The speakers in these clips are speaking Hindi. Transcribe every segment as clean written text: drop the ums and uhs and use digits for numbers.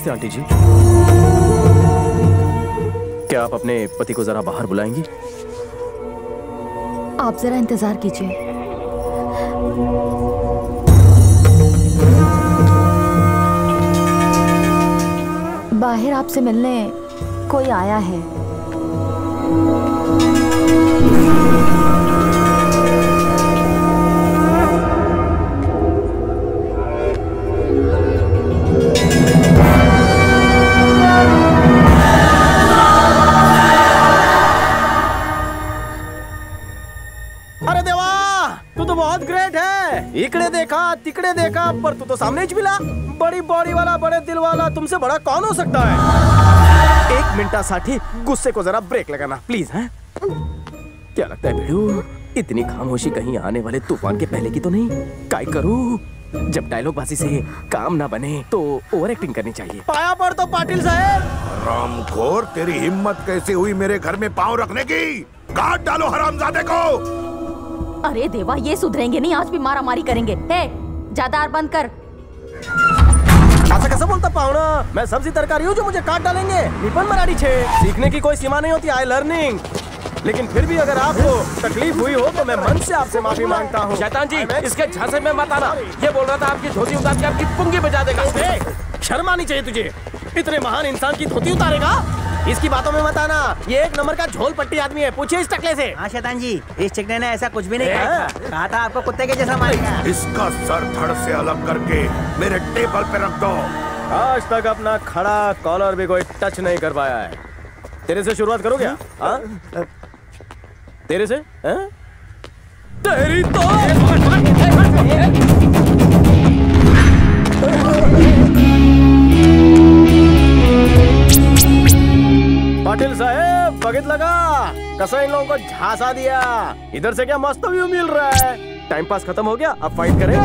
नमस्ते आंटी जी। क्या आप अपने पति को जरा बाहर बुलाएंगी? आप जरा इंतजार कीजिए। बाहर आपसे मिलने कोई आया है। अरे देवा, तू तो बहुत ग्रेट है। इकड़े देखा तिकड़े देखा पर तू तो सामने ही मिला। बड़ी बॉडी वाला, बड़े दिल वाला, तुमसे बड़ा कौन हो सकता है? एक मिनटासाठी गुस्से को जरा ब्रेक लगाना प्लीज। है क्या लगता है भिड़ू, इतनी खामोशी कहीं आने वाले तूफान के पहले की तो नहीं? काय करूं? जब डायलॉग बाजी से काम ना बने तो ओवर एक्टिंग करनी चाहिए। पाया पर तो पाटिल साहब। रामखोर, तेरी हिम्मत कैसे हुई मेरे घर में पांव रखने की? काट डालो हरामजादे को। अरे देवा, ये सुधरेंगे नहीं, आज भी मारा मारी करेंगे। हे, ज्यादा आर बंद कर। ऐसा कैसे बोलता पाहुणा? मैं सब्जी तरकारी हूँ जो मुझे काट डालेंगे? निपन मराठी छे। सीखने की कोई सीमा नहीं होती। आई लर्निंग। लेकिन फिर भी अगर आपको तकलीफ हुई हो तो मैं मन से आपसे माफी मांगता हूँ। शैतान जी, इसके झांसे में मत आना। ये बोल रहा था आपकी धोती उतार के आपकी पुंगी बजा देगा। शर्म आनी चाहिए तुझे। इतने महान इंसान की धोती उतारेगा? इसकी बातों में मत आना। ये एक नंबर का झोल पट्टी आदमी है। पूछिए इस टकले से। हाँ शैतान जी, इस चिकने ने ऐसा कुछ भी नहीं कहा था आपको कुत्ते के जैसा मारेगा। इसका सर धड़ से अलग करके मेरे टेबल पे रख दो। आज तक अपना खड़ा कॉलर भी कोई टच नहीं कर पाया है। तेरे से शुरुआत करो क्या? तेरे से? तेरी तो पाटिल साहब, बगत लगा कसं इन लोगों को झांसा दिया। इधर से क्या मस्त व्यू मिल रहा है। टाइम पास खत्म हो गया, अब फाइट करें।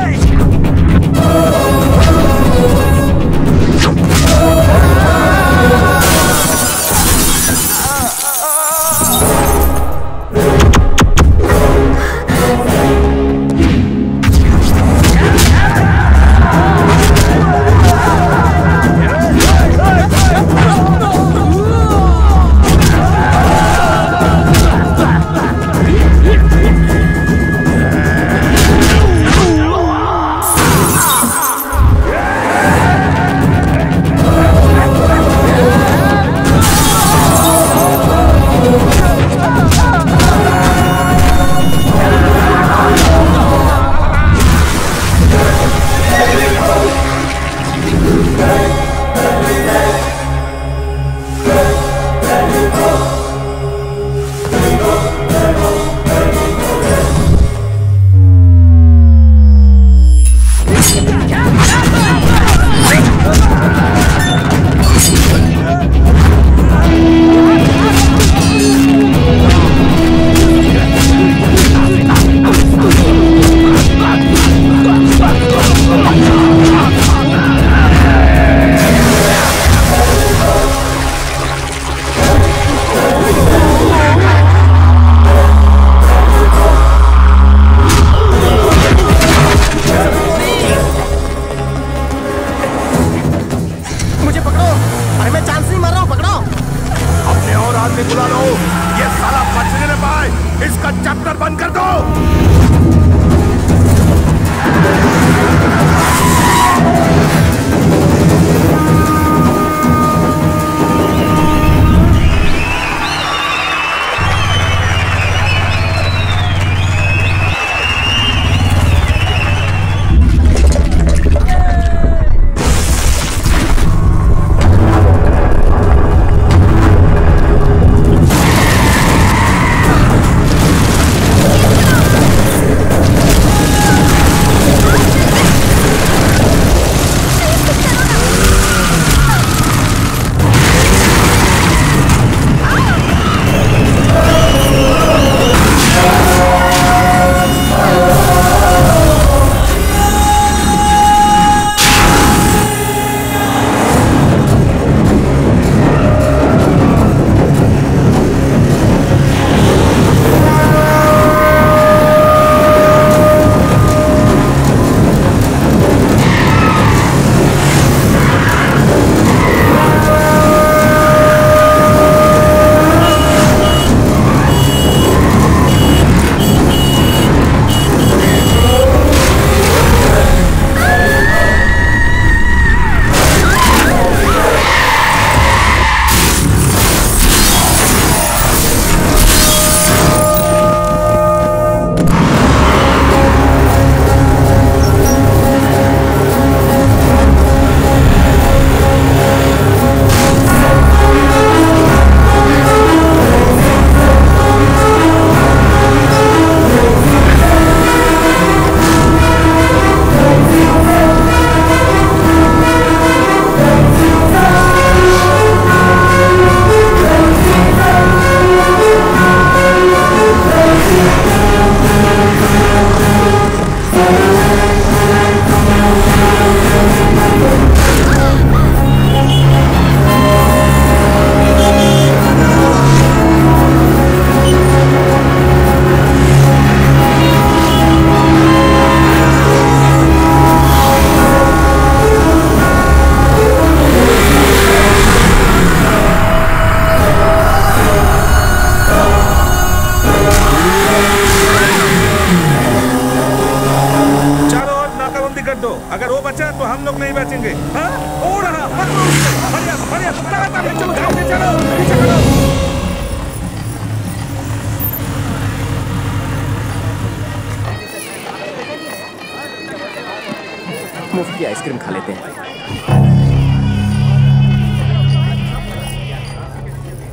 आइसक्रीम खा लेते हैं।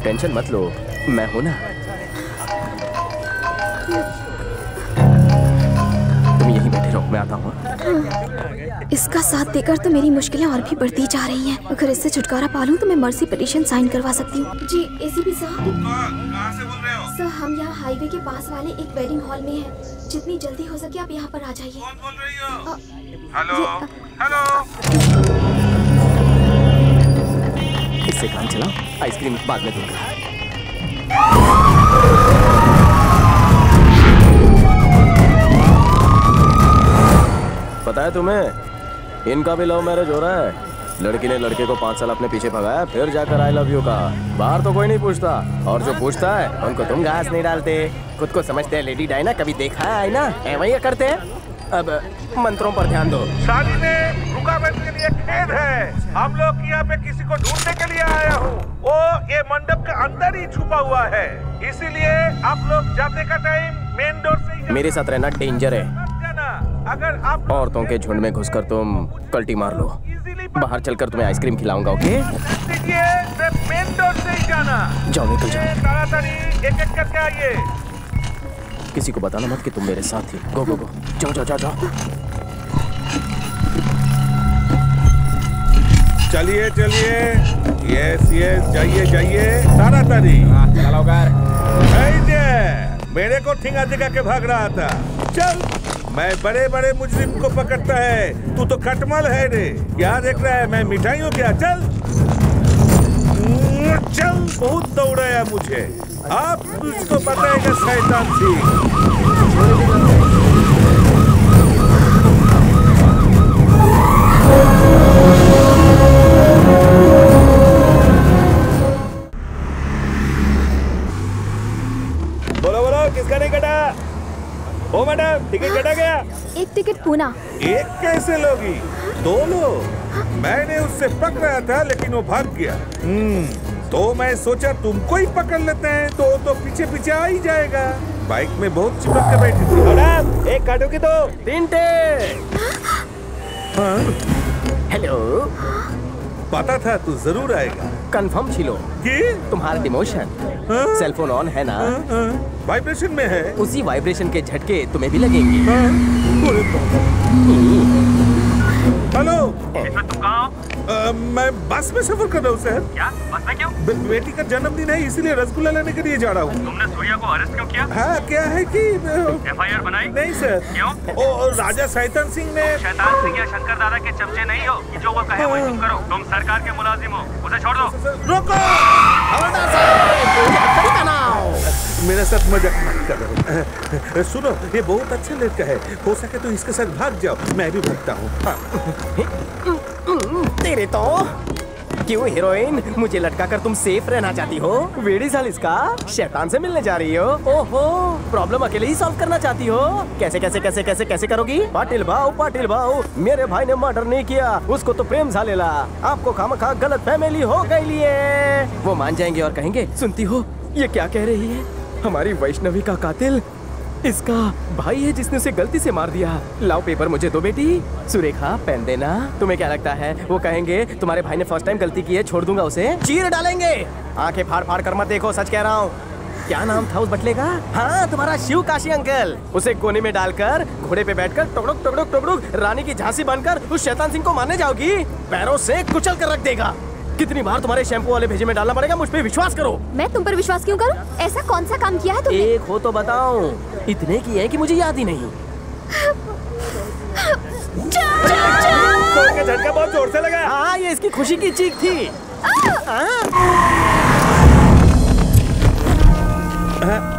टेंशन मत लो, मैं हूं ना। तुम यहीं बैठे रहो, मैं आता हूँ। इसका साथ देकर तो मेरी मुश्किलें और भी बढ़ती जा रही हैं। अगर इससे छुटकारा पालूं तो मैं मर्सी पिटीशन साइन करवा सकती हूँ। जी एसीपी साहब। कहाँ से बोल रहे हो? सर हम यहाँ हाईवे के पास वाले एक वेडिंग हॉल में हैं। जितनी जल्दी हो सके आप यहाँ पर आ जाइए। कौन बोल रही हो? Hello hello. इससे काम चलाओ, आइसक्रीम बाद में दूंगा। पता है तुम्हें, इनका भी लव मैरिज हो रहा है। लड़की ने लड़के को 5 साल अपने पीछे भगाया, फिर जाकर आई लव यू कहा। बाहर तो कोई नहीं पूछता, और जो पूछता है उनको तुम घास नहीं डालते। खुद को समझते हैं लेडी डायना, कभी देखा है आईना? एवं ये करते हैं। अब मंत्रों पर ध्यान दो। शादी में रुकावट के लिए खेद है। हम लोग यहाँ पे किसी को ढूंढने के लिए आया हूँ। वो ये मंडप के अंदर ही छुपा हुआ है, इसीलिए आप लोग जाने का टाइम मेन डोर से ही मेरे साथ रहना डेंजर है। अगर आप औरतों के झुंड में घुसकर तुम कल्टी मार लो। बाहर चलकर तुम्हें आइसक्रीम खिलाऊंगा, ओके? मेन डोर से ही जाना। जाओ, निकल जाओ। ताड़ाताड़ी एक एक करके आइए। किसी को बताना मत कि तुम मेरे साथ ही। गो गो गो, जाओ जाओ जाओ जाओ। चलिए चलिए, यस यस, जाइए जाइए, ताड़ाताड़ी। चलो कर। मेरे को ठिंगा दिखा के भाग रहा था। चल, मैं बड़े बड़े मुजरिम को पकड़ता है, तू तो खटमल है रे। क्या देख रहा है, मैं मिठाई हूँ क्या? चल चल, बहुत दौड़ाया मुझे। आप तुझको बताएगा शैतान सिंह। बोलो बोलो, किसका नहीं कटा? ओ मैडम, टिकट कटा गया? एक टिकट पूना। एक कैसे लोगी? 2 लो। मैंने उससे पकड़ा था लेकिन वो भाग गया। तो मैं सोचा तुमको ही पकड़ लेते हैं, तो पीछे पीछे आ ही जाएगा। बाइक में बहुत चिपक के बैठी थी। मैडम, एक काटो की तो। तिंटे। हेलो। पता था तू जरूर आएगा। कंफर्म छिलो कि तुम्हारा डिमोशन। सेलफोन ऑन है ना? वाइब्रेशन में है। उसी वाइब्रेशन के झटके तुम्हें भी लगेंगे। हेलो, इसमें तुम कहाँ हो? मैं बस में सफर कर रहा हूँ सर। क्या? बस में क्यों? बेटी का जन्मदिन है, इसीलिए रसगुल्ला लेने के लिए जा रहा हूँ। तुमने सूर्या को अरेस्ट क्यों किया? हाँ, क्या है कि FIR बनाई? नहीं सर। क्यों? ओ राजा शैतान सिंह ने। शैतान सिंह या शंकर दादा के चमचे नहीं हो कि जो वो कहे वही तुम करो। तुम सरकार के मुलाजिम हो, उसे छोड़ दो। रोको, मेरे साथ मजाक मत करो। सुनो, ये बहुत अच्छा लड़का है, हो सके तो इसके साथ भाग जाओ। मैं भी भागता हूँ। तेरे तो क्यों हीरोइन, मुझे लटका कर तुम सेफ रहना चाहती हो? वेड़ी साल इसका शैतान से मिलने जा रही हो? ओहो, प्रॉब्लम अकेले ही सॉल्व करना चाहती हो? कैसे कैसे कैसे कैसे कैसे करोगी? पाटिल भाऊ, मेरे भाई ने मर्डर नहीं किया, उसको तो प्रेम झालेला। आपको खामखा गलत फैमिली हो गई लिए। वो मान जाएंगे और कहेंगे, सुनती हो ये क्या कह रही है? हमारी वैष्णवी का कातिल इसका भाई है जिसने उसे गलती से मार दिया। लाओ पेपर मुझे दो बेटी। सुरेखा, पेन देना। तुम्हें क्या लगता है वो कहेंगे तुम्हारे भाई ने फर्स्ट टाइम गलती की है, छोड़ दूंगा उसे? चीर डालेंगे। आंखें फाड़ फाड़ कर मत देखो, सच कह रहा हूँ। क्या नाम था उस बटले का? हाँ, तुम्हारा शिव काशी अंकल। उसे कोने में डालकर घोड़े पे बैठकर टुकड़ुक टुकड़ुक टुकड़ुक रानी की झांसी बनकर उस शैतान सिंह को मारने जाओगी? पैरों से कुचल कर रख देगा। कितनी बार तुम्हारे शैम्पू वाले भेजे में डालना पड़ेगा? मुझ पे विश्वास करो। मैं तुम पर विश्वास क्यों करूं? ऐसा कौन सा काम किया है तुमने? एक हो तो बताओ। इतने की है कि मुझे याद ही नहीं। झटका बहुत जोर से लगा। हाँ, ये इसकी खुशी की चीख थी।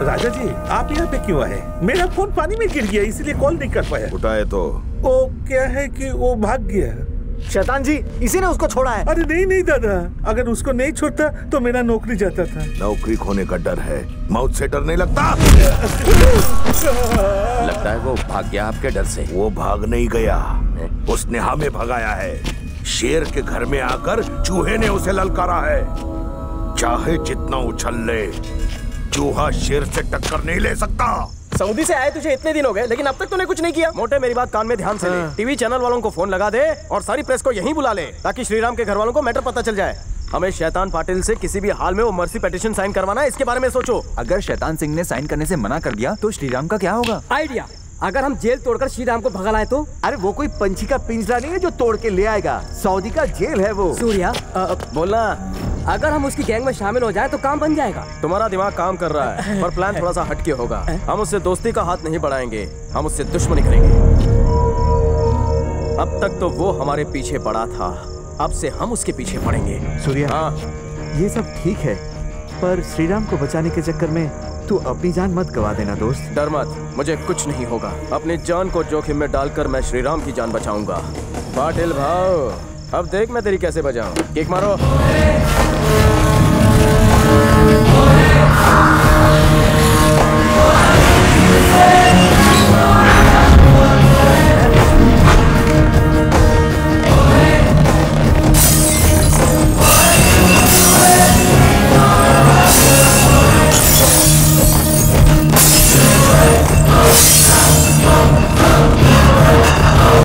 राजा जी, आप यहाँ पे क्यों आए? मेरा फोन पानी में गिर गया, इसलिए कॉल नहीं कर पाया। उठाए तो वो क्या है कि वो भाग गया। शैतान जी, इसी ने उसको छोड़ा है। अरे नहीं नहीं दादा, अगर उसको नहीं छोड़ता तो मेरा नौकरी जाता था। नौकरी खोने का डर है, मौत से डर नहीं लगता। लगता है वो भाग गया आपके डर से। वो भाग नहीं गया, उसने हमें भगाया है। शेर के घर में आकर चूहे ने उसे ललकारा है। चाहे जितना उछल ले, चूहा शेर से टक्कर नहीं ले सकता। सऊदी से आए तुझे इतने दिन हो गए, लेकिन अब तक तूने कुछ नहीं किया। मोटे मेरी बात कान में ध्यान से ले। टीवी चैनल वालों को फोन लगा दे और सारी प्रेस को यहीं बुला ले, ताकि श्रीराम के घर वालों को मैटर पता चल जाए। हमें शैतान पाटिल से किसी भी हाल में वो मर्सी पिटीशन साइन करवाना है, इसके बारे में सोचो। अगर शैतान सिंह ने साइन करने से मना कर दिया तो श्रीराम का क्या होगा? आइडिया, अगर हम जेल तोड़कर श्रीराम को भगा लाए तो? अरे वो कोई पंछी का पिंजरा नहीं है जो तोड़ के ले आएगा, सऊदी का जेल है वो। सूर्या, बोलना। अगर हम उसकी गैंग में शामिल हो जाए तो काम बन जाएगा। तुम्हारा दिमाग काम कर रहा है, पर प्लान थोड़ा सा हटके होगा। हम उससे दोस्ती का हाथ नहीं बढ़ाएंगे, हम उससे दुश्मनी करेंगे। अब तक तो वो हमारे पीछे पड़ा था, अब से हम उसके पीछे पड़ेंगे। सूर्या, हाँ, ये सब ठीक है, पर श्रीराम को बचाने के चक्कर में तू अपनी जान मत गवा देना दोस्त। डर मत, मुझे कुछ नहीं होगा। अपनी जान को जोखिम में डालकर मैं श्रीराम की जान बचाऊंगा। पाटिल भाव, अब देख मैं तेरी कैसे बचाऊं। किक मारो।